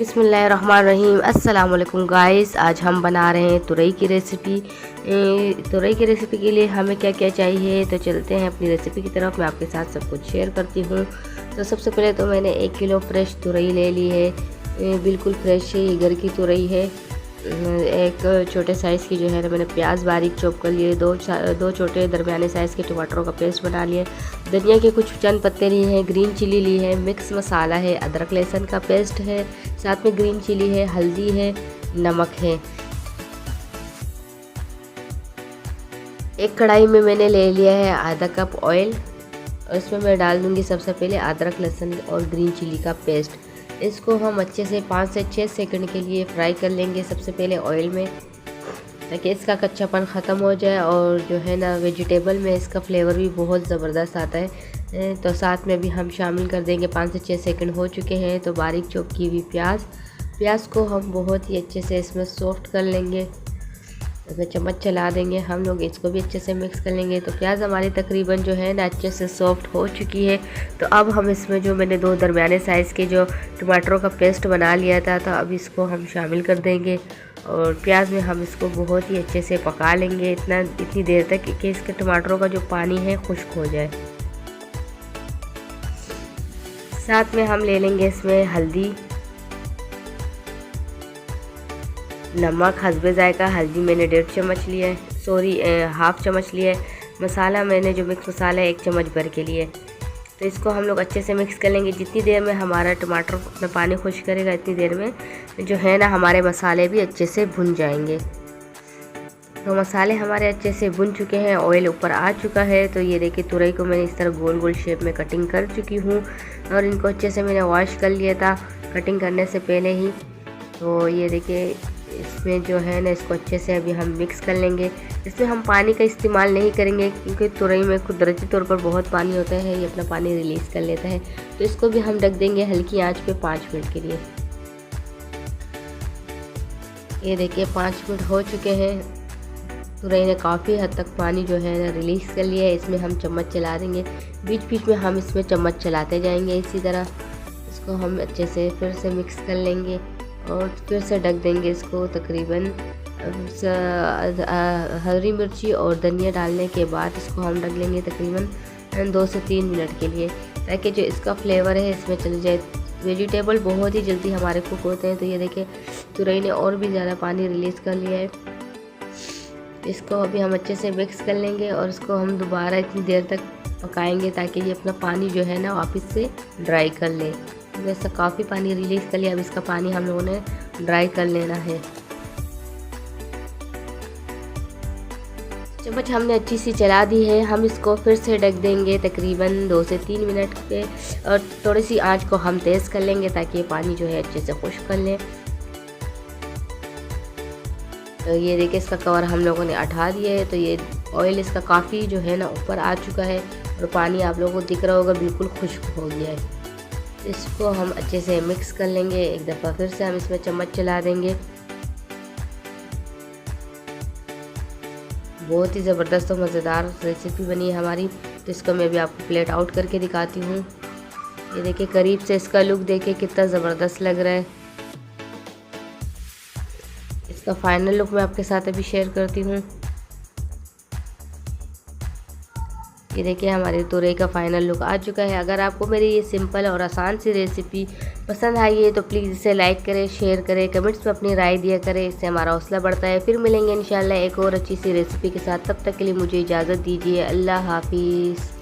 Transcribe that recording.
बिस्मिल्लाहिर्रहमानिर्रहीम। अस्सलाम वालेकुम गाइस, आज हम बना रहे हैं तुरई की रेसिपी। तुरई की रेसिपी के लिए हमें क्या क्या चाहिए, तो चलते हैं अपनी रेसिपी की तरफ। मैं आपके साथ सब कुछ शेयर करती हूँ। तो सबसे पहले तो मैंने 1 किलो फ्रेश तुरई ले ली है। बिल्कुल फ्रेश है, ये घर की तुरई है। एक छोटे साइज़ की जो है ना मैंने प्याज बारीक चॉप कर लिए। दो छोटे दरमियाने साइज़ के टमाटरों का पेस्ट बना लिए। धनिया के कुछ चंद पत्ते लिए हैं। ग्रीन चिली ली है। मिक्स मसाला है। अदरक लहसुन का पेस्ट है। साथ में ग्रीन चिली है, हल्दी है, नमक है। एक कढ़ाई में मैंने ले लिया है आधा कप ऑयल, और इसमें मैं डाल दूंगी सबसे पहले अदरक लहसुन और ग्रीन चिली का पेस्ट। इसको हम अच्छे से 5 से 6 सेकंड के लिए फ्राई कर लेंगे सबसे पहले ऑयल में, ताकि इसका कच्चापन ख़त्म हो जाए। और जो है ना वेजिटेबल में इसका फ्लेवर भी बहुत ज़बरदस्त आता है। तो साथ में भी हम शामिल कर देंगे। 5 से 6 सेकंड हो चुके हैं तो बारीक चॉप की हुई प्याज को हम बहुत ही अच्छे से इसमें सॉफ्ट कर लेंगे। इसमें चम्मच चला देंगे हम लोग, इसको भी अच्छे से मिक्स कर लेंगे। तो प्याज हमारी तकरीबन जो है ना अच्छे से सॉफ्ट हो चुकी है। तो अब हम इसमें जो मैंने 2 दरमियाने साइज़ के जो टमाटरों का पेस्ट बना लिया था, तो अब इसको हम शामिल कर देंगे। और प्याज में हम इसको बहुत ही अच्छे से पका लेंगे इतनी देर तक कि इसके टमाटरों का जो पानी है खुश्क हो जाए। साथ में हम ले लेंगे इसमें हल्दी, नमक हस्बे जायका। हल्दी मैंने 1.5 चम्मच लिया है, हाफ़ चम्मच लिया है। मसाला मैंने जो मिक्स मसाला है 1 चम्मच भर के लिए। तो इसको हम लोग अच्छे से मिक्स कर लेंगे। जितनी देर में हमारा टमाटर अपना पानी खुश करेगा, इतनी देर में जो है ना हमारे मसाले भी अच्छे से भुन जाएंगे। तो मसाले हमारे अच्छे से भुन चुके हैं, ऑयल ऊपर आ चुका है। तो ये देखिए तुरई को मैंने इस तरह गोल गोल शेप में कटिंग कर चुकी हूँ, और इनको अच्छे से मैंने वॉश कर लिया था कटिंग करने से पहले ही। तो ये देखिए इसमें जो है ना इसको अच्छे से अभी हम मिक्स कर लेंगे। इसमें हम पानी का इस्तेमाल नहीं करेंगे, क्योंकि तुरई में कुदरती तौर पर बहुत पानी होता है, ये अपना पानी रिलीज़ कर लेता है। तो इसको भी हम ढक देंगे हल्की आंच पे 5 मिनट के लिए। ये देखिए 5 मिनट हो चुके हैं। तुरई ने काफ़ी हद तक पानी जो है ना रिलीज़ कर लिया है। इसमें हम चम्मच चला देंगे, बीच बीच में हम इसमें चम्मच चलाते जाएंगे। इसी तरह इसको हम अच्छे से फिर से मिक्स कर लेंगे और फिर से ढक देंगे इसको। तकरीबन हरी मिर्ची और धनिया डालने के बाद इसको हम ढक लेंगे तकरीबन 2 से 3 मिनट के लिए, ताकि जो इसका फ्लेवर है इसमें चल जाए। वेजिटेबल बहुत ही जल्दी हमारे कुक होते हैं। तो ये देखिए तुरई ने और भी ज़्यादा पानी रिलीज़ कर लिया है। इसको अभी हम अच्छे से मिक्स कर लेंगे और इसको हम दोबारा इतनी देर तक पकाएंगे ताकि ये अपना पानी जो है ना वापस से ड्राई कर ले। वैसा काफ़ी पानी रिलीज़ कर लिया, अब इसका पानी हम लोगों ने ड्राई कर लेना है। चम्मच हमने अच्छी सी चला दी है। हम इसको फिर से ढक देंगे तकरीबन 2 से 3 मिनट पे, और थोड़ी सी आंच को हम तेज़ कर लेंगे ताकि ये पानी जो है अच्छे से खुश्क कर लें। तो ये देखिए इसका कवर हम लोगों ने हटा दिया है। तो ये ऑयल इसका काफ़ी जो है ना ऊपर आ चुका है, और पानी आप लोगों को दिख रहा होगा बिल्कुल खुश्क हो गया है। इसको हम अच्छे से मिक्स कर लेंगे। एक दफ़ा फिर से हम इसमें चम्मच चला देंगे। बहुत ही ज़बरदस्त और मज़ेदार रेसिपी बनी है हमारी। तो इसको मैं भी आपको प्लेट आउट करके दिखाती हूँ। ये देखिए करीब से इसका लुक देखिए कितना ज़बरदस्त लग रहा है। इसका फाइनल लुक मैं आपके साथ अभी शेयर करती हूँ। ये देखिए हमारे तुरई का फाइनल लुक आ चुका है। अगर आपको मेरी ये सिंपल और आसान सी रेसिपी पसंद आई है तो प्लीज़ इसे लाइक करें, शेयर करें, कमेंट्स में अपनी राय दिया करें। इससे हमारा हौसला बढ़ता है। फिर मिलेंगे इंशाल्लाह एक और अच्छी सी रेसिपी के साथ। तब तक के लिए मुझे इजाज़त दीजिए। अल्लाह हाफिज़।